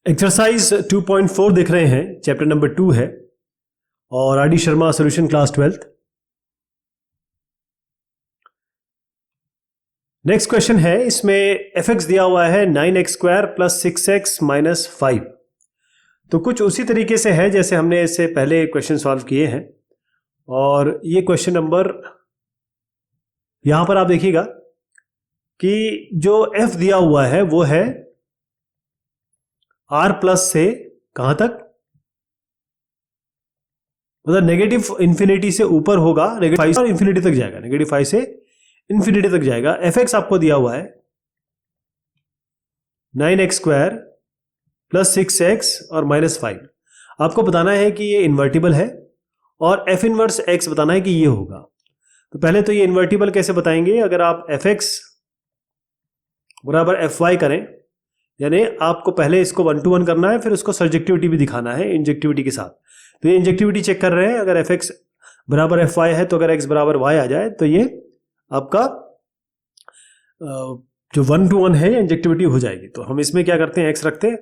Exercise 2.4 देख रहे हैं, चैप्टर नंबर 2 है और R D Sharma solution class 12th। Next question है, इसमें एफ एक्स दिया हुआ है 9x² + 6x - 5। तो कुछ उसी तरीके से है जैसे हमने इससे पहले क्वेश्चन सॉल्व किए हैं। और ये क्वेश्चन नंबर यहां पर आप देखिएगा कि जो एफ दिया हुआ है वो है r+ से कहां तक, मतलब नेगेटिव इंफिनिटी से ऊपर होगा, -5 से इंफिनिटी तक जाएगा, -5 से इंफिनिटी तक जाएगा। एफ एक्स आपको दिया हुआ है 9x² + 6x और -5। आपको बताना है कि ये इन्वर्टिबल है और एफ इनवर्स x बताना है कि ये होगा। तो पहले तो ये इन्वर्टिबल कैसे बताएंगे, अगर आप एफ एक्स बराबर एफ वाई करें, यानी आपको पहले इसको 1 to 1 करना है, फिर उसको सर्जेक्टिविटी भी दिखाना है इंजेक्टिविटी के साथ। तो ये इंजेक्टिविटी चेक कर रहे हैं, अगर एफ एक्स बराबर एफ वाई है तो अगर x बराबर y आ जाए तो ये आपका जो 1 to 1 है इंजेक्टिविटी हो जाएगी। तो हम इसमें क्या करते हैं, x रखते हैं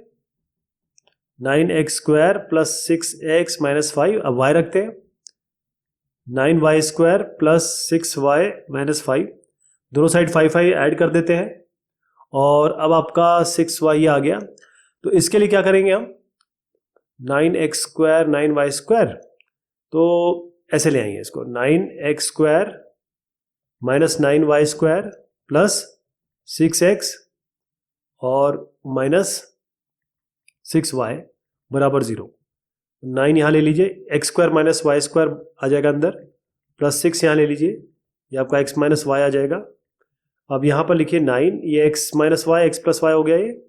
9x² + 6x - 5, अब y रखते हैं 9y² + 6y - 5, दोनों साइड 5 ऐड कर देते हैं और अब आपका 6y आ गया। तो इसके लिए क्या करेंगे हम, 9x² 9y², तो ऐसे ले आएंगे इसको 9x² - 9y² + 6x और -6y बराबर 0। 9 यहाँ ले लीजिए, x² - y² आ जाएगा अंदर, +6 यहाँ ले लीजिए, ये आपका x - y आ जाएगा। अब यहां पर लिखिए 9, ये x - y x + y हो गया ये,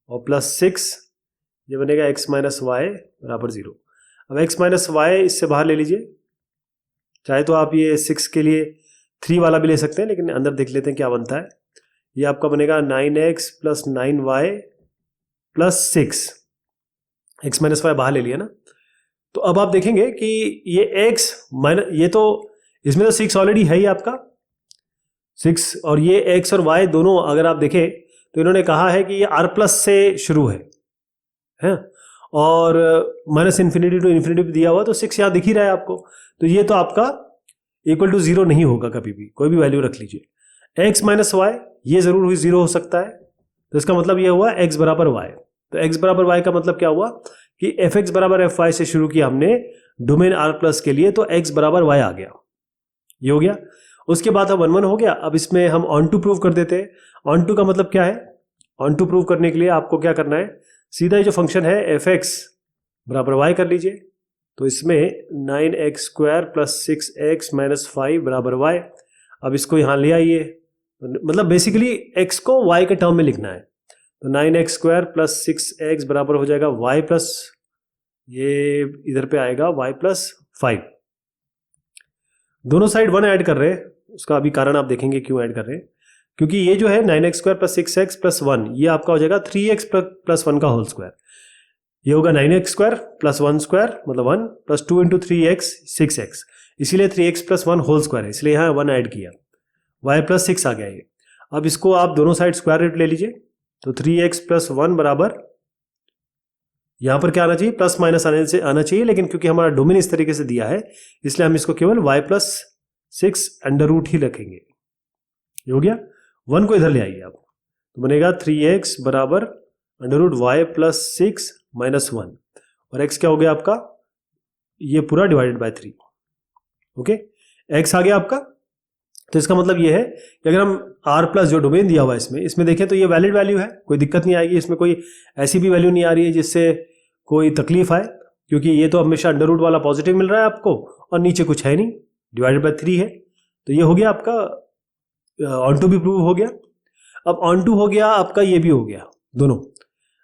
और +6 ये बनेगा x - y बराबर 0। अब x - y इससे बाहर ले लीजिए, चाहे तो आप ये 6 के लिए 3 वाला भी ले सकते हैं, लेकिन अंदर देख लेते हैं क्या बनता है। ये आपका बनेगा 9x + 9y + 6, x - y बाहर ले लिया ना। तो अब आप देखेंगे कि ये x ये तो इसमें तो 6 ऑलरेडी है ही आपका 6, और ये x और y दोनों अगर आप देखें तो इन्होंने कहा है कि ये r+ से शुरू है और -∞ to ∞ दिया हुआ, तो 6 यहाँ दिख ही रहा है आपको। तो ये तो आपका = 0 नहीं होगा कभी भी, कोई भी वैल्यू रख लीजिए। x - y ये जरूर ही 0 हो सकता है, तो इसका मतलब ये हुआ x बराबर y। तो x बराबर y का मतलब क्या हुआ कि एफ एक्स बराबर एफ वाई से शुरू किया हमने डोमेन r+ के लिए, तो x बराबर y आ गया, ये हो गया। उसके बाद अब 1 1 हो गया। अब इसमें हम ऑन टू प्रूव कर देते हैं। ऑन टू का मतलब क्या है, ऑन टू प्रूव करने के लिए आपको क्या करना है, सीधा ही जो फंक्शन है एफ एक्स बराबर y कर लीजिए। तो इसमें 9x² + 6x - 5 बराबर y। अब इसको यहाँ ले आइए, मतलब बेसिकली x को y के टर्म में लिखना है। तो 9x² + 6x बराबर हो जाएगा y प्लस, ये इधर पे आएगा y + 5। दोनों साइड 1 ऐड कर रहे हैं, उसका अभी कारण आप देखेंगे क्यों ऐड कर रहे हैं, क्योंकि ये जो है 9x² + 6x + 1, ये आपका हो जाएगा 3x + 1 का होल स्क्वायर। ये होगा 9x² + 1² मतलब 1 + 2 × 3x 6x, इसीलिए 3x + 1 होल स्क्वायर है, इसलिए यहाँ 1 ऐड किया, y + 6 आ गया ये। अब इसको आप दोनों साइड स्क्वायर रूट ले लीजिए, तो 3x + 1 बराबर, यहां पर क्या आना चाहिए, प्लस माइनस आना चाहिए, लेकिन क्योंकि हमारा डोमेन इस तरीके से दिया है इसलिए हम इसको केवल y + 6 √ ही रखेंगे। ये हो गया। 1 को इधर ले आइए आप, तो बनेगा 3x बराबर √y + 6 - 1, और x क्या हो गया आपका, ये पूरा डिवाइडेड बाय 3। ओके, x आ गया आपका। तो इसका मतलब ये है कि अगर हम r+ जो डोमेन दिया हुआ है इसमें देखें तो ये वैलिड वैल्यू है, कोई दिक्कत नहीं आएगी, इसमें कोई ऐसी भी वैल्यू नहीं आ रही है जिससे कोई तकलीफ आए, क्योंकि ये तो हमेशा √ वाला पॉजिटिव मिल रहा है आपको और नीचे कुछ है नहीं, डिवाइडेड बाय 3 है। तो ये हो गया आपका, ऑन टू भी प्रूव हो गया। अब ऑन टू हो गया आपका, ये भी हो गया दोनों।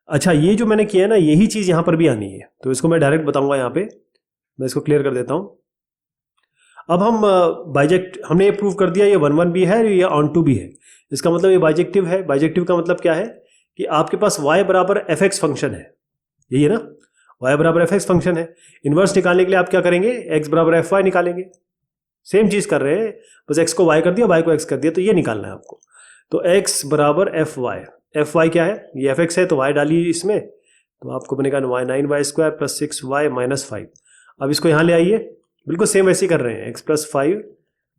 अच्छा, ये जो मैंने किया है ना, यही चीज यहां पर भी आनी है, तो इसको मैं डायरेक्ट बताऊंगा यहाँ पे, मैं इसको क्लियर कर देता हूं। अब हम बाइजेक्ट, हमने ये प्रूव कर दिया, ये 1 1 भी है, ये ऑन टू भी है, इसका मतलब ये बाइजेक्टिव है। बाइजेक्टिव का मतलब क्या है कि आपके पास y बराबर एफ एक्स फंक्शन है, यही है ना, y बराबर एफ एक्स फंक्शन है। इनवर्स निकालने के लिए आप क्या करेंगे, x बराबर एफ वाई निकालेंगे। सेम चीज कर रहे हैं, बस x को y कर दिया, y को x कर दिया, तो ये निकालना है आपको। तो x बराबर एफ वाई, एफ वाई क्या है, ये एफ एक्स है तो वाई डालिए इसमें, तो आपको बनेगा 9y² प्लस 6y माइनस 5। अब इसको यहाँ ले आइए, बिल्कुल सेम वैसे ही कर रहे हैं, x प्लस 5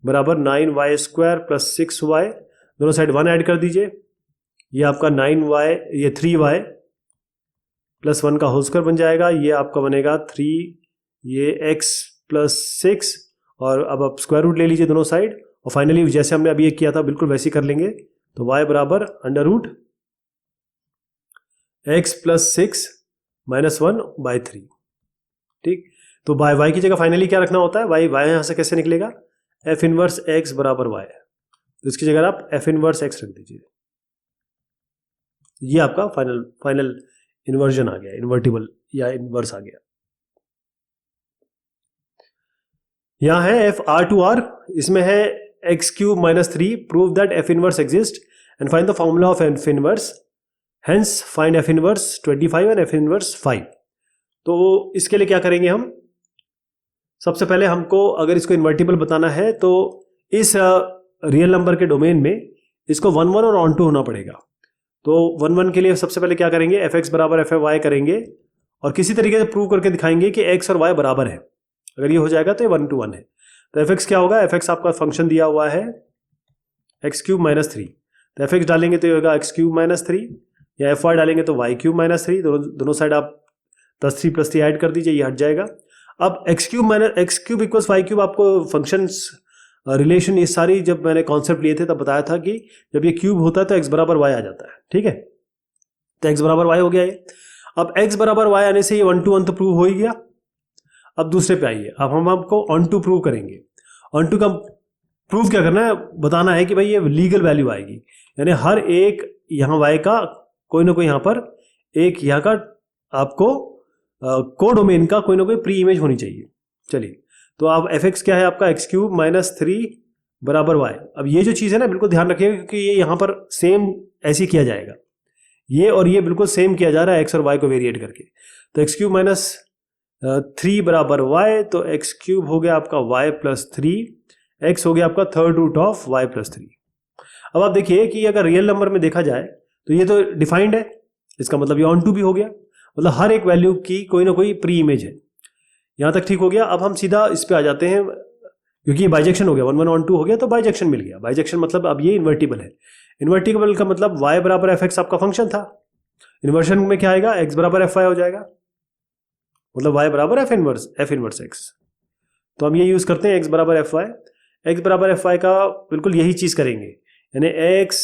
बराबर 9y² प्लस 6y, दोनों साइड 1 ऐड कर दीजिए, ये आपका 9y, ये 3y प्लस 1 का होल स्क्वायर बन जाएगा, ये आपका बनेगा 3, ये x प्लस 6, और अब आप स्क्वायर रूट ले लीजिए दोनों साइड, और फाइनली जैसे हमने अभी ये किया था बिल्कुल वैसे ही कर लेंगे, तो y बराबर under root x plus 6 minus 1/3। ठीक, तो बाय y की जगह फाइनली क्या रखना होता है, y यहाँ से कैसे निकलेगा, f इनवर्स x बराबर y, तो इसकी जगह आप f इनवर्स x रख दीजिए। ये आपका फाइनल इन्वर्जन आ गया, इन्वर्टिबल या इनवर्स आ गया। यहां है f R2R, इसमें है x³ minus 3, prove that f inverse exist and find the formula of f inverse, hence find f inverse 25 and f inverse 5। तो इसके लिए क्या करेंगे हम, सबसे पहले हमको अगर इसको इन्वर्टिबल बताना है तो इस रियल नंबर के डोमेन में इसको 1 1 और ऑन टू होना पड़ेगा। तो 1 1 के लिए सबसे पहले क्या करेंगे, एफ एक्स बराबर एफ वाई करेंगे और किसी तरीके से प्रूव करके दिखाएंगे कि एक्स और वाई बराबर है। अगर ये हो जाएगा तो ये 1 to 1 है। तो एफ एक्स क्या होगा, एफ एक्स आपका फंक्शन दिया हुआ है x³ माइनस 3, तो एफ एक्स डालेंगे तो ये होगा x³ माइनस 3, या एफ वाई डालेंगे तो y³ माइनस 3, दोनों साइड आप +3 + 3 ऐड कर दीजिए, ये हट जाएगा। अब x³ इक्वल्स y³ आपको फंक्शंस रिलेशन ये सारी जब मैंने कॉन्सेप्ट लिए थे तब बताया था कि जब ये क्यूब होता है तो x बराबर y आ जाता है। ठीक है, तो x बराबर y हो गया ये। अब x बराबर y आने से ये 1 to 1 तो प्रूव हो ही गया। अब दूसरे पे आइए, अब हम आपको ऑन टू प्रूव करेंगे। ऑन टू का प्रूव क्या करना है, बताना है कि भाई ये लीगल वैल्यू आएगी, यानी हर एक यहाँ y का कोई ना कोई यहाँ पर एक यहाँ का आपको कोडोमेन का कोई ना कोई प्री इमेज होनी चाहिए। चलिए, तो अब एफ एक्स क्या है आपका x³ माइनस 3 बराबर y। अब ये जो चीज़ है ना बिल्कुल ध्यान रखिएगा क्योंकि ये यहाँ पर सेम ऐसे किया जाएगा, ये और ये बिल्कुल सेम किया जा रहा है x और y को वेरिएट करके। तो x³ माइनस 3 बराबर y, तो x³ हो गया आपका y प्लस 3, x हो गया आपका third root of y plus 3। अब आप देखिए कि अगर रियल नंबर में देखा जाए तो ये तो डिफाइंड है, इसका मतलब ये ऑन टू भी हो गया, मतलब हर एक वैल्यू की कोई ना कोई प्री इमेज है। यहाँ तक ठीक हो गया। अब हम सीधा इस पे आ जाते हैं, क्योंकि ये बाइजेक्शन हो गया, 1 1 ऑन टू हो गया तो बाइजेक्शन मिल गया। बाइजेक्शन मतलब अब ये इन्वर्टिबल है। इन्वर्टिबल का मतलब y बराबर एफ एक्स आपका फंक्शन था, इन्वर्शन में क्या आएगा, x बराबर एफ वाई हो जाएगा, मतलब y बराबर एफ इनवर्स x। तो हम ये यूज करते हैं x बराबर एफ वाई। x बराबर एफ वाई का बिल्कुल यही चीज करेंगे, यानी x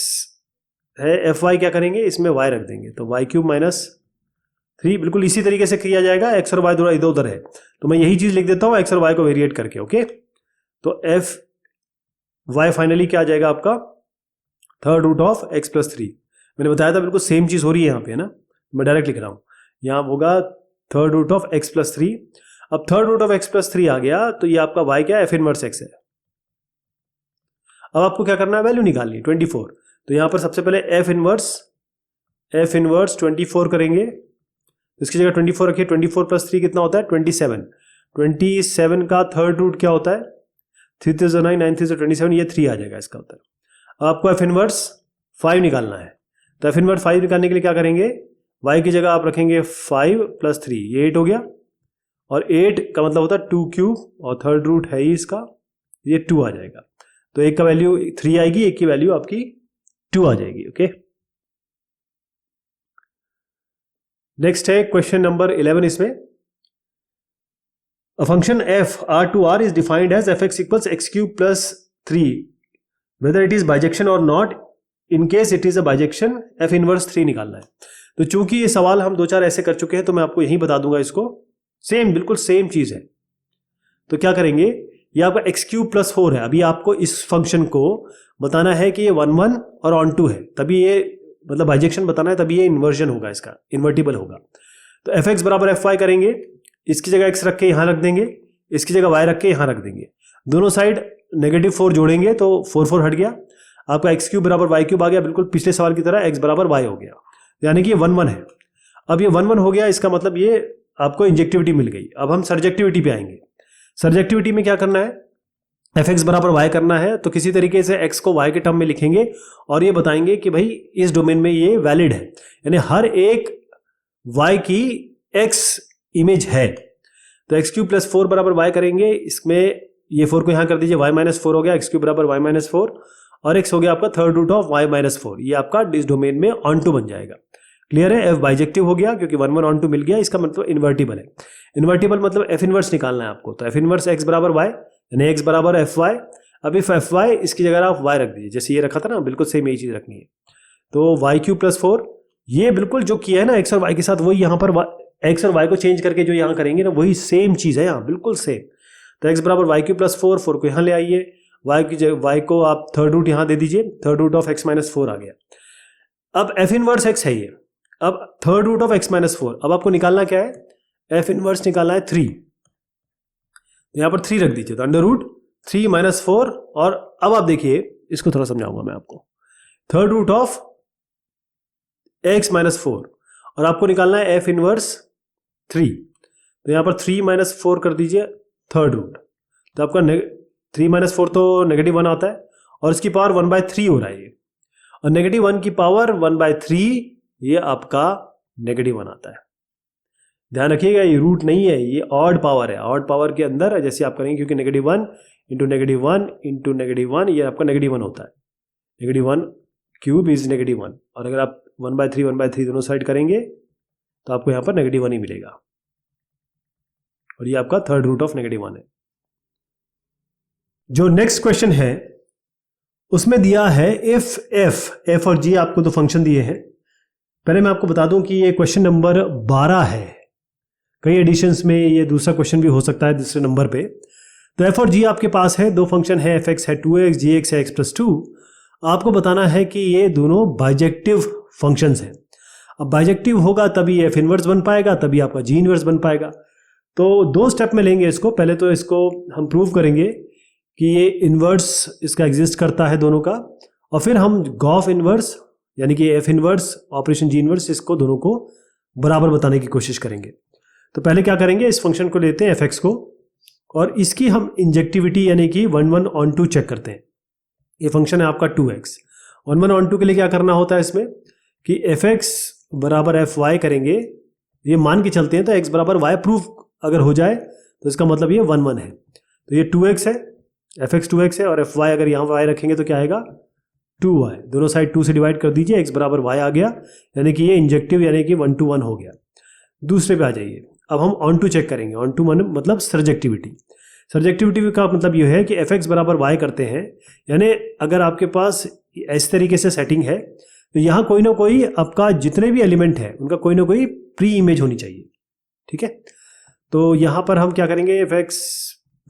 है एफ वाई, क्या करेंगे इसमें y रख देंगे, तो y³ माइनस 3 बिल्कुल इसी तरीके से किया जाएगा। x और y दोनों इधर उधर है तो मैं यही चीज लिख देता हूँ, x और y को वेरिएट करके। ओके, तो एफ वाई फाइनली क्या आ जाएगा आपका third root of x plus 3। मैंने बताया था बिल्कुल सेम चीज हो रही है यहाँ पे, है ना, मैं डायरेक्ट लिख रहा हूँ, यहाँ होगा third root of x plus 3। अब third root of x plus 3 आ गया तो ये आपका y क्या है, एफ इनवर्स x है। अब आपको क्या करना है, वैल्यू निकालनी है 24। तो यहाँ पर सबसे पहले एफ इनवर्स 24 करेंगे, इसकी जगह 24 रखिए। 24 प्लस 3 कितना होता है, 27। 27 का थर्ड रूट क्या होता है, 3 3 9, 9 3 27, ये 3 आ जाएगा इसका उत्तर। अब आपको एफ इनवर्स 5 निकालना है, तो एफ इनवर्स 5 निकालने के लिए क्या करेंगे, y की जगह आप रखेंगे 5 प्लस 3, ये 8 हो गया, और 8 का मतलब होता है 2³ और थर्ड रूट है ही इसका, ये 2 आ जाएगा। तो एक का वैल्यू 3 आएगी, एक की वैल्यू आपकी 2 आ जाएगी। ओके, नेक्स्ट है क्वेश्चन नंबर 11। इसमें a function f R2R is defined as F X equals x³ plus 3 whether it is bijection और not. In case it is a bijection f inverse 3 निकालना है। तो चूंकि ये सवाल हम 2-4 ऐसे कर चुके हैं तो मैं आपको यही बता दूंगा, इसको सेम बिल्कुल सेम चीज है। तो क्या करेंगे, ये आपका x³ प्लस 4 है। अभी आपको इस फंक्शन को बताना है कि ये 1 1 और ऑन टू है, तभी ये मतलब बाइजेक्शन बताना है, तभी ये इन्वर्जन होगा, इसका इन्वर्टिबल होगा। तो एफ एक्स बराबर एफ वाई करेंगे, इसकी जगह x रख के यहाँ रख देंगे, इसकी जगह y रख के यहाँ रख देंगे, दोनों साइड -4 जोड़ेंगे तो 4 4 हट गया, आपका x³ बराबर y³ आ गया, बिल्कुल पिछले सवाल की तरह x बराबर y हो गया, यानी कि ये 1 1 है। अब ये 1 1 हो गया, इसका मतलब ये आपको इंजेक्टिविटी मिल गई। अब हम सर्जेक्टिविटी पे आएंगे। सर्जेक्टिविटी में क्या करना है, एफ एक्स बराबर वाई करना है तो किसी तरीके से एक्स को वाई के टर्म में लिखेंगे और ये बताएंगे कि भाई इस डोमेन में ये वैलिड है, यानी हर एक वाई की एक्स इमेज है। तो एक्स क्यूब प्लस 4 बराबर वाई करेंगे, इसमें ये 4 को यहाँ कर दीजिए, वाई माइनस 4 हो गया, एक्स क्यूब बराबर वाई माइनस 4 और एक्स हो गया आपका third root of y minus 4। ये आपका इस डोमेन में ऑन टू बन जाएगा। क्लियर है? एफ बाइजेक्टिव हो गया क्योंकि 1 1 ऑन टू मिल गया, इसका मतलब इन्वर्टिबल है। इन्वर्टिबल मतलब एफ इनवर्स निकालना है आपको, तो एफ इनवर्स एक्स बराबर वाई यानी एक्स बराबर एफ वाई। अब इफ एफ वाई इसकी जगह आप वाई रख दीजिए, जैसे ये रखा था ना, बिल्कुल सेम यही चीज रखनी है। तो वाई क्यूब प्लस 4 ये बिल्कुल जो किया है ना एक्स और वाई के साथ, वही यहाँ पर एक्स और वाई को चेंज करके जो यहाँ करेंगे ना, वही सेम चीज है यहाँ, बिल्कुल सेम। तो एक्स बराबर वाई क्यूब प्लस 4, 4 को यहाँ ले आइए, वाई को आप थर्ड रूट यहाँ दे दीजिए, third root of x minus 4 आ गया। अब एफ इनवर्स एक्स है ये, अब third root of x minus 4। अब आपको निकालना क्या है? एफ इनवर्स निकालना है 3, यहां पर 3 रख दीजिए, तो अंडर रूट 3 माइनस 4। और अब आप देखिए, इसको थोड़ा समझाऊंगा मैं आपको। Third root of x minus 4 और आपको निकालना है एफ इनवर्स 3, तो यहां पर 3 माइनस 4 कर दीजिए थर्ड रूट, तो आपका 3 माइनस 4 तो -1 आता है और इसकी पावर 1/3 हो रहा है ये, और -1 की पावर 1/3 ये आपका -1 आता है। ध्यान रखिएगा, ये रूट नहीं है, ये ऑड पावर है। ऑड पावर के अंदर जैसे आप करेंगे, क्योंकि -1 इंटू -1 ये आपका -1 होता है। -1 क्यूब इज -1, और अगर आप 1/3 दोनों साइड करेंगे तो आपको यहाँ पर -1 ही मिलेगा, और ये आपका थर्ड रूट ऑफ -1 है। जो नेक्स्ट क्वेश्चन है उसमें दिया है इफ एफ और जी आपको दो फंक्शन दिए हैं। पहले मैं आपको बता दूं कि ये क्वेश्चन नंबर 12 है, कई एडिशंस में ये दूसरा क्वेश्चन भी हो सकता है दूसरे नंबर पे। तो एफ और जी आपके पास है, दो फंक्शन है, एफ एक्स है 2x, जी एक्स है x+2। आपको बताना है कि ये दोनों बाइजेक्टिव फंक्शंस हैं। अब बाइजेक्टिव होगा तभी एफ इनवर्स बन पाएगा, तभी आपका जी इनवर्स बन पाएगा। तो दो स्टेप में लेंगे इसको। पहले तो इसको हम प्रूव करेंगे कि ये इनवर्स इसका एग्जिस्ट करता है दोनों का, और फिर हम गॉफ इनवर्स यानी कि एफ इनवर्स ऑपरेशन जी इनवर्स, इसको दोनों को बराबर बताने की कोशिश करेंगे। तो पहले क्या करेंगे, इस फंक्शन को लेते हैं एफ एक्स को, और इसकी हम इंजेक्टिविटी यानी कि 1 1 ऑन 2 चेक करते हैं। ये फंक्शन है आपका 2x। 1 1 ऑन 2 के लिए क्या करना होता है इसमें कि एफ एक्स बराबर एफ वाई करेंगे, ये मान के चलते हैं, तो एक्स बराबर वाई प्रूफ अगर हो जाए तो इसका मतलब ये 1 1 है। तो ये 2x है, एफ एक्स 2x है, और एफ वाई अगर यहाँ वाई रखेंगे तो क्या आएगा 2y। दोनों साइड 2 से डिवाइड कर दीजिए, x बराबर y आ गया, यानी कि ये इंजेक्टिव यानी कि 1 to 1 हो गया। दूसरे पे आ जाइए, अब हम ऑन टू चेक करेंगे। ऑन टू मतलब सर्जेक्टिविटी। सर्जेक्टिविटी का मतलब ये है कि एफ एक्स बराबर वाई करते हैं, यानी अगर आपके पास इस तरीके से सेटिंग है तो यहाँ कोई ना कोई आपका जितने भी एलिमेंट है उनका कोई ना कोई प्री इमेज होनी चाहिए। ठीक है, तो यहाँ पर हम क्या करेंगे, एफ एक्स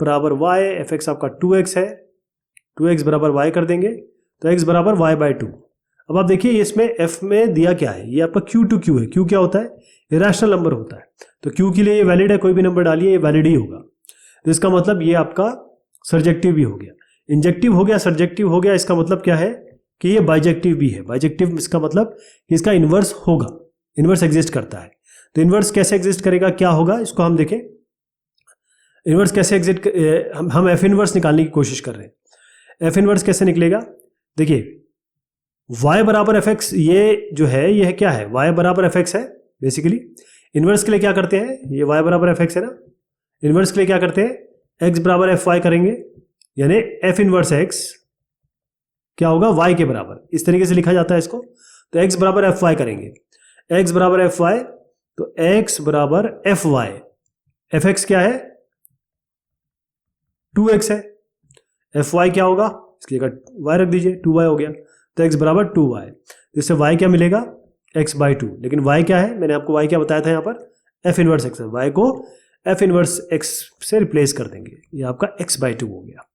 बराबर वाई, एफ एक्स आपका 2x है, 2x बराबर वाई कर देंगे, तो x बराबर y/2। अब आप देखिए इसमें f में दिया क्या है, ये आपका q to q है। q क्या होता है, इरेशनल नंबर होता है, तो q के लिए ये वैलिड है, कोई भी नंबर डालिए ये वैलिड ही होगा। तो इसका मतलब ये आपका सर्जेक्टिव भी हो गया, इंजेक्टिव हो गया, सर्जेक्टिव हो गया। इसका मतलब क्या है कि ये बाइजेक्टिव भी है। बाइजेक्टिव इसका मतलब कि इसका इन्वर्स होगा, इन्वर्स एग्जिस्ट करता है। तो इन्वर्स कैसे एग्जिस्ट करेगा, क्या होगा, इसको हम देखें। इन्वर्स कैसे एग्जिस्ट, हम एफ इनवर्स निकालने की कोशिश कर रहे हैं। एफ इनवर्स कैसे निकलेगा, देखिए y बराबर एफ एक्स, ये जो है ये क्या है, y बराबर एफ एक्स है बेसिकली। इन्वर्स के लिए क्या करते हैं, ये y बराबर एफ एक्स है ना, इन्वर्स के लिए क्या करते हैं, x बराबर एफ वाई करेंगे, यानी एफ इनवर्स x क्या होगा, y के बराबर। इस तरीके से लिखा जाता है इसको। तो x बराबर एफ वाई करेंगे, x बराबर एफ वाई, तो x बराबर एफ वाई, एफ एक्स क्या है 2x है, एफ वाई क्या होगा, इसकी जगह y रख दीजिए, 2y हो गया। तो x बराबर 2y, तो इससे y क्या मिलेगा, x/2। लेकिन y क्या है, मैंने आपको y क्या बताया था यहाँ पर, f इनवर्स x है, y को f इनवर्स x से रिप्लेस कर देंगे, ये आपका x/2 हो गया।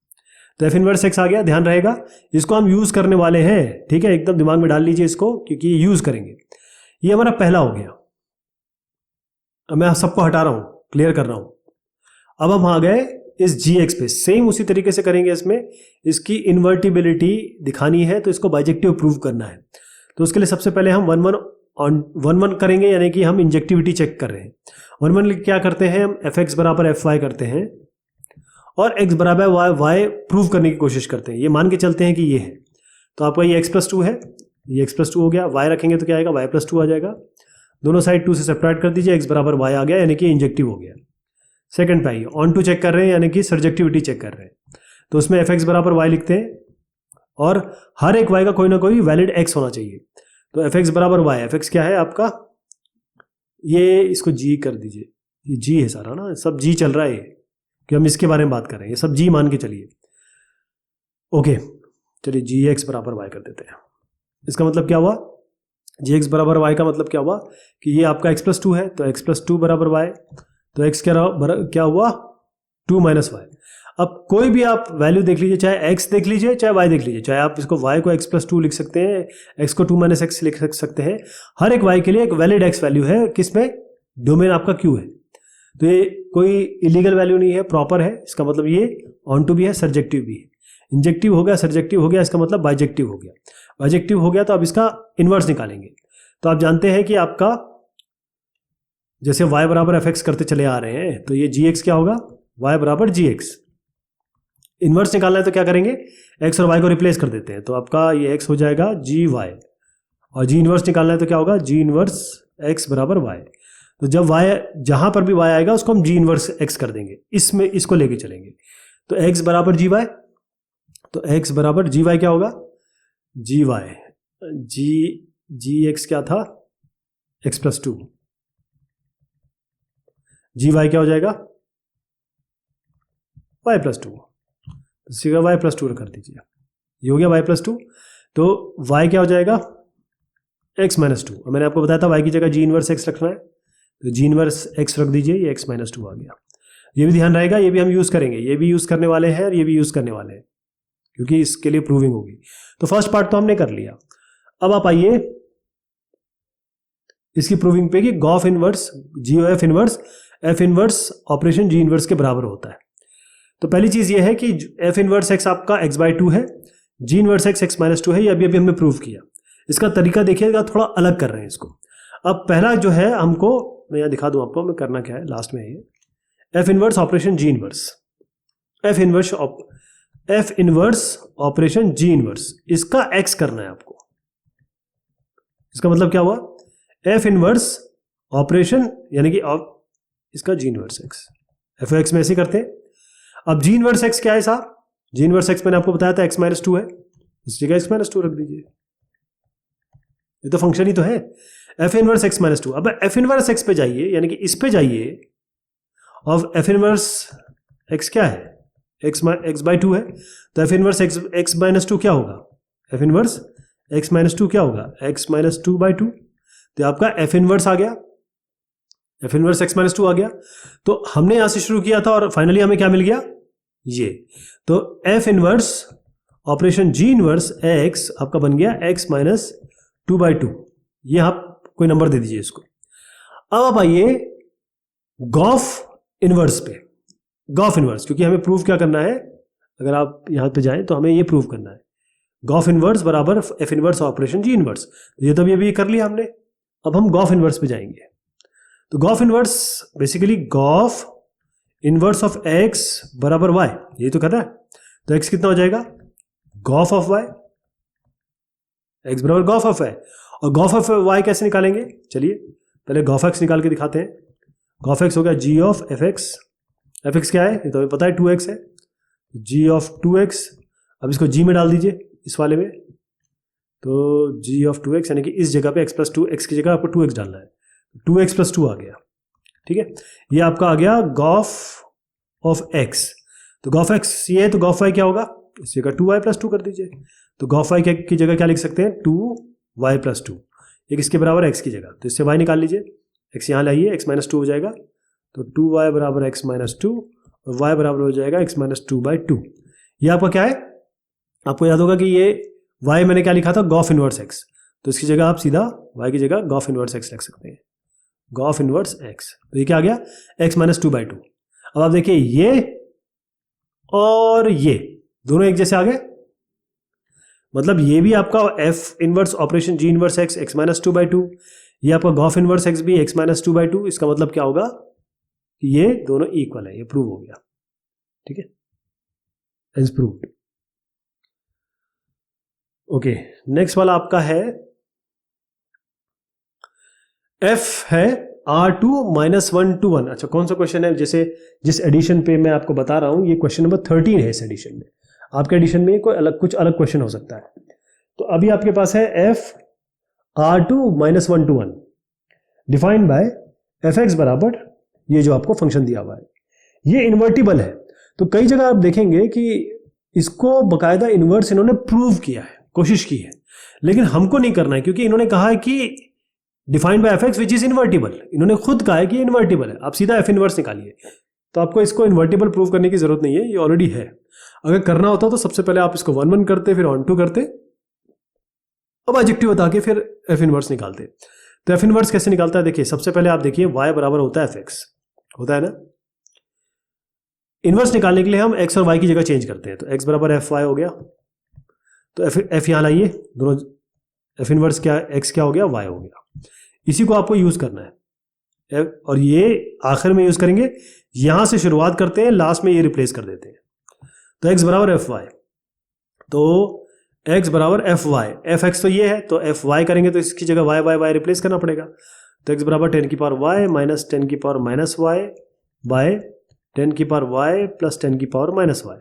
तो f इनवर्स x आ गया, ध्यान रहेगा इसको हम यूज करने वाले हैं। ठीक है, एकदम दिमाग में डाल लीजिए इसको, क्योंकि ये यूज करेंगे। ये हमारा पहला हो गया। अब मैं सबको हटा रहा हूं, क्लियर कर रहा हूं। अब हम आ गए इस gx पे, सेम उसी तरीके से करेंगे। इसमें इसकी इन्वर्टिबिलिटी दिखानी है, तो इसको बाइजेक्टिव प्रूव करना है। तो उसके लिए सबसे पहले हम 1 1 करेंगे, यानी कि हम इंजेक्टिविटी चेक कर रहे हैं। 1 1 क्या करते हैं, हम एफ एक्स बराबर एफ वाई करते हैं, और x बराबर y प्रूव करने की कोशिश करते हैं। ये मान के चलते हैं कि ये है, तो आपका ये x+2 है, ये x+2 हो गया, y रखेंगे तो क्या आएगा, y+2 आ जाएगा। दोनों साइड 2 से सेपरेट कर दीजिए, x बराबर y आ गया, यानी कि इंजेक्टिव हो गया। सेकंड पे आइए, ऑन टू चेक कर रहे हैं, यानी कि सर्जेक्टिविटी चेक कर रहे हैं, तो उसमें fx बराबर y लिखते हैं और हर एक y का कोई ना कोई वैलिड x होना चाहिए। तो fx बराबर y, fx क्या है आपका, ये इसको g कर दीजिए, ये g है सारा ना, सब g चल रहा है कि हम इसके बारे में बात कर रहे हैं, ये सब g मान के चलिए। ओके, चलिए gx बराबर y कर देते हैं। इसका मतलब क्या हुआ, gx बराबर y का मतलब क्या हुआ कि ये आपका x+2 है, तो x+2 बराबर y, तो x क्या हुआ 2 - y। अब कोई भी आप वैल्यू देख लीजिए, चाहे x देख लीजिए चाहे y देख लीजिए, चाहे आप इसको y को x+2 लिख सकते हैं, x को 2 - x लिख सकते हैं, हर एक y के लिए एक वैलिड x वैल्यू है, किसमें, डोमेन आपका Q है। तो ये कोई इलीगल वैल्यू नहीं है, प्रॉपर है। इसका मतलब ये ऑन टू भी है, सर्जेक्टिव भी है। इंजेक्टिव हो गया, सर्जेक्टिव हो गया, इसका मतलब बाइजेक्टिव हो गया। बाइजेक्टिव हो गया तो अब इसका इन्वर्स निकालेंगे। तो आप जानते हैं कि आपका जैसे y बराबर fx करते चले आ रहे हैं, तो ये gx क्या होगा, y बराबर gx। इन्वर्स निकालना है तो क्या करेंगे, x और y को रिप्लेस कर देते हैं, तो आपका ये x हो जाएगा gy, और g इन्वर्स निकालना है तो क्या होगा, g इन्वर्स x बराबर y। तो जब y, जहां पर भी y आएगा उसको हम g इन्वर्स x कर देंगे, इसमें इसको लेके चलेंगे। तो x बराबर gy, तो x बराबर gy क्या होगा, gy, gx क्या था, x+2, gy क्या हो जाएगा, y+2, सीधा y+2 कर दीजिए, ये हो गया y+2। तो y क्या हो जाएगा, x-2। और मैंने आपको बताया था y की जगह g इन्वर्स x रखना है, तो g इन्वर्स x रख दीजिए, ये x-2 आ गया। ये भी ध्यान रहेगा, ये भी हम यूज़ करेंगे, ये भी यूज़ करने वाले हैं और ये भी यूज़ करने वाले हैं, क्योंकि इसके लिए प्रूविंग होगी। तो फर्स्ट पार्ट तो हमने कर लिया। अब आप आइए इसकी प्रूविंग पे कि gof inverse GOF inverse F inverse operation G inverse के बराबर होता है। तो पहली चीज़ ये है कि F इन्वर्स x आपका x/2 है, G इन्वर्स x x-2 है, ये अभी हमने प्रूव किया। इसका तरीका देखिएगा, थोड़ा अलग कर रहे हैं इसको। अब पहला जो है हमको, मैं यहाँ दिखा दूँ आपको, मैं करना क्या है लास्ट में, ये F inverse operation G inverse, F inverse operation G inverse, इसका x करना है आपको। इसका मतलब क्या हुआ, F इन्वर्स ऑपरेशन यानी कि इसका G इन्वर्स x, f(x) में ऐसे करते हैं। अब G इन्वर्स x क्या है साहब, G इन्वर्स x मैंने आपको बताया था x-2 है, इस जगह x-2 रख दीजिए, ये तो फंक्शन ही तो है, F इन्वर्स x-2। अब F इन्वर्स x पे जाइए, यानी कि इस पे जाइए, और F इन्वर्स x क्या है, x/2 है, तो F इन्वर्स x-2 क्या होगा, F इन्वर्स x-2 क्या होगा, x-2/2। तो आपका F इन्वर्स आ गया, F इन्वर्स x-2 आ गया। तो हमने यहां से शुरू किया था और फाइनली हमें क्या मिल गया, ये। तो F inverse operation G inverse x आपका बन गया x-2/2। ये आप कोई नंबर दे दीजिए इसको। अब आप आइए गॉफ इन्वर्स पे, गॉफ इन्वर्स, क्योंकि हमें प्रूव क्या करना है, अगर आप यहां पे जाएं तो हमें ये प्रूव करना है, गॉफ इन्वर्स बराबर F inverse operation G inverse. ये तो अभी कर लिया हमने। अब हम गॉफ इन्वर्स पे जाएंगे। तो gof inverse basically gof inverse of x बराबर y, ये तो कर रहा है। तो x कितना हो जाएगा, गॉफ ऑफ y, x बराबर गॉफ ऑफ y। और गॉफ ऑफ y कैसे निकालेंगे, चलिए पहले गॉफ x निकाल के दिखाते हैं। गॉफ x हो गया g ऑफ fx, fx क्या है, ये तो हमें पता है 2x है, g ऑफ 2x। अब इसको g में डाल दीजिए इस वाले में, तो g ऑफ 2x यानी कि इस जगह पे x+2, x की जगह आपको 2x डालना है, 2x+2 आ गया। ठीक है, ये आपका आ गया गॉफ ऑफ x। तो गॉफ x ये है, तो गॉफ y क्या होगा, इस जगह 2y+2 कर दीजिए। तो गॉफ y की जगह क्या लिख सकते हैं, 2y+2, एक इसके बराबर x की जगह, तो इससे y निकाल लीजिए, x यहाँ लाइए, x-2 हो जाएगा, तो 2y बराबर x-2 और y बराबर हो जाएगा x-2/2। ये आपका क्या है, आपको याद होगा कि ये y मैंने क्या लिखा था, गॉफ इन्वर्स x, तो इसकी जगह आप सीधा y की जगह गॉफ इन्वर्स x लिख सकते हैं, गॉफ इन्वर्स x। तो ये क्या आ गया, x-2/2। अब आप देखिए ये और ये दोनों एक जैसे आ गए, मतलब ये भी आपका F inverse operation G inverse x, x-2/2, ये आपका गॉफ इन्वर्स x भी x-2/2। इसका मतलब क्या होगा कि ये दोनों इक्वल है, ये प्रूव हो गया। ठीक है। As proved. ओके, नेक्स्ट वाला आपका है f है R2 -1 to 1। अच्छा, कौन सा क्वेश्चन है? जैसे जिस एडिशन पे मैं आपको बता रहा हूं, ये क्वेश्चन नंबर 13 है इस एडिशन में। आपके एडिशन में कुछ अलग क्वेश्चन हो सकता है। तो अभी आपके पास है f R2 -1 to 1 defined by fx बराबर ये जो आपको फंक्शन दिया हुआ है, ये इन्वर्टिबल है। तो कई जगह आप देखेंगे कि इसको बकायदा इन्वर्स इन्होंने प्रूव किया है, कोशिश की है, लेकिन हमको नहीं करना है, क्योंकि इन्होंने कहा है कि defined by fx which is invertible. इन्होंने खुद कहा है कि इन्वर्टिबल है, आप सीधा f इनवर्स निकालिए। तो आपको इसको इन्वर्टिबल प्रूव करने की जरूरत नहीं है, ये ऑलरेडी है। अगर करना होता तो सबसे पहले आप इसको 1 1 करते, फिर ऑन 2 करते, अब एडजेक्टिव बता के फिर f इनवर्स निकालते। तो f इनवर्स कैसे निकालता है? देखिए, सबसे पहले आप देखिए y बराबर होता है fx, होता है ना। इनवर्स निकालने के लिए हम x और y की जगह चेंज करते हैं, तो x बराबर fy हो गया। तो f यहां लाइए, दोनों f इनवर्स क्या, x क्या हो गया, y हो गया। इसी को आपको यूज करना है, और ये आखिर में यूज करेंगे। यहां से शुरुआत करते हैं, लास्ट में ये रिप्लेस कर देते हैं। तो x बराबर fy, तो x बराबर fy, fx तो ये है, तो fy करेंगे तो इसकी जगह y रिप्लेस करना पड़ेगा। तो x बराबर 10 की पावर y माइनस 10 की पावर माइनस y बाय 10 की पावर y प्लस 10 की पावर माइनस y।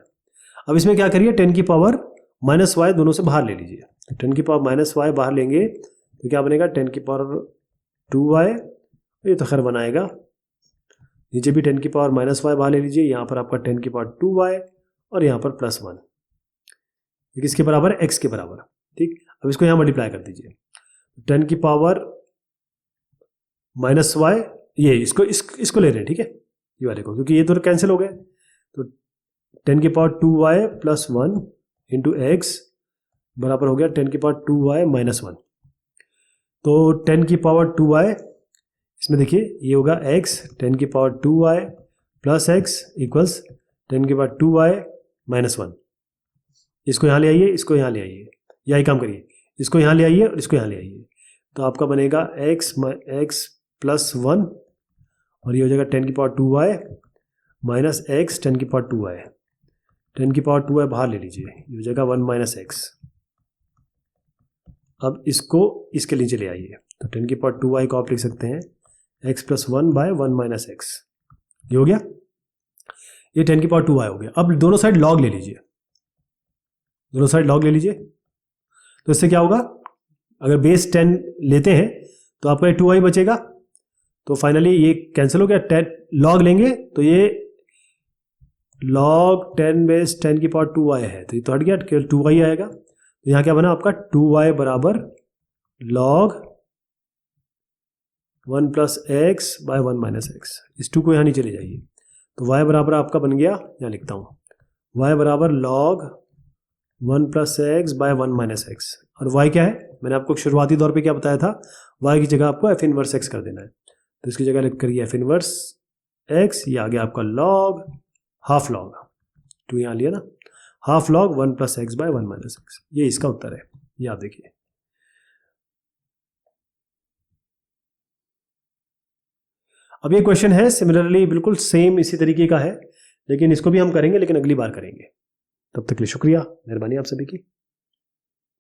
अब इसमें क्या करिए, 10 की पावर माइनस y दोनों से बाहर ले लीजिए। तो 10 की पावर माइनस y बाहर लेंगे तो क्या बनेगा, 10 की पावर 2y, ये तो खैर बनाएगा। नीचे भी 10 की पावर माइनस y बाहर ले लीजिए, यहाँ पर आपका 10 की पावर 2y और यहाँ पर प्लस 1। ये किसके बराबर है, x के बराबर। ठीक, अब इसको यहाँ मल्टीप्लाई कर दीजिए। 10 की पावर माइनस y, ये इसको ले रहे हैं, ठीक है, ये वाले को, क्योंकि ये तो कैंसिल हो गए। तो 10 की power 2y plus 1 into x बराबर हो गया 10 की पावर 2y माइनस 1। तो 10 की पावर 2y, इसमें देखिए ये होगा x, 10 की power 2y plus x equals 10 की पावर 2y माइनस 1। इसको यहाँ ले आइए, इसको यहाँ ले आइए, यही काम करिए, इसको यहाँ ले आइए और इसको यहाँ ले आइए। तो आपका बनेगा x प्लस 1 और ये हो जाएगा 10 की पावर 2y माइनस x 10 की पावर 2y। 10 की पावर 2y बाहर ले लीजिए, ये हो जाएगा 1 माइनस x। अब इसको इसके नीचे ले आइए, तो 10 की पावर 2y को आप लिख सकते हैं x plus 1 by 1 minus x। ये हो गया, ये 10 की पावर 2y हो गया। अब दोनों साइड लॉग ले लीजिए, दोनों साइड लॉग ले लीजिए। तो इससे क्या होगा, अगर बेस 10 लेते हैं तो आपका ये 2y बचेगा। तो फाइनली ये कैंसिल हो गया, 10 लॉग लेंगे तो ये log 10 बेस 10 की पावर 2y है, तो ये तो हट गया, केवल 2y आएगा। तो यहाँ क्या बना आपका 2y बराबर log 1 plus x by 1 minus x. इस 2 को यहाँ नीचे ले जाइए, तो y बराबर आपका बन गया, यहाँ लिखता हूँ, y बराबर log 1 plus x by 1 minus x. और y क्या है, मैंने आपको शुरुआती दौर पे क्या बताया था, y की जगह आपको f इनवर्स x कर देना है। तो इसकी जगह लिख करिए f इनवर्स x, ये आ गया आपका log हाफ लॉग, 2 यहाँ लिया ना, half log 1 plus x by 1 minus x. ये इसका उत्तर है, ये आप देखिए। अब ये क्वेश्चन है सिमिलरली बिल्कुल सेम इसी तरीके का है, लेकिन इसको भी हम करेंगे, लेकिन अगली बार करेंगे। तब तक के लिए शुक्रिया, मेहरबानी आप सभी की।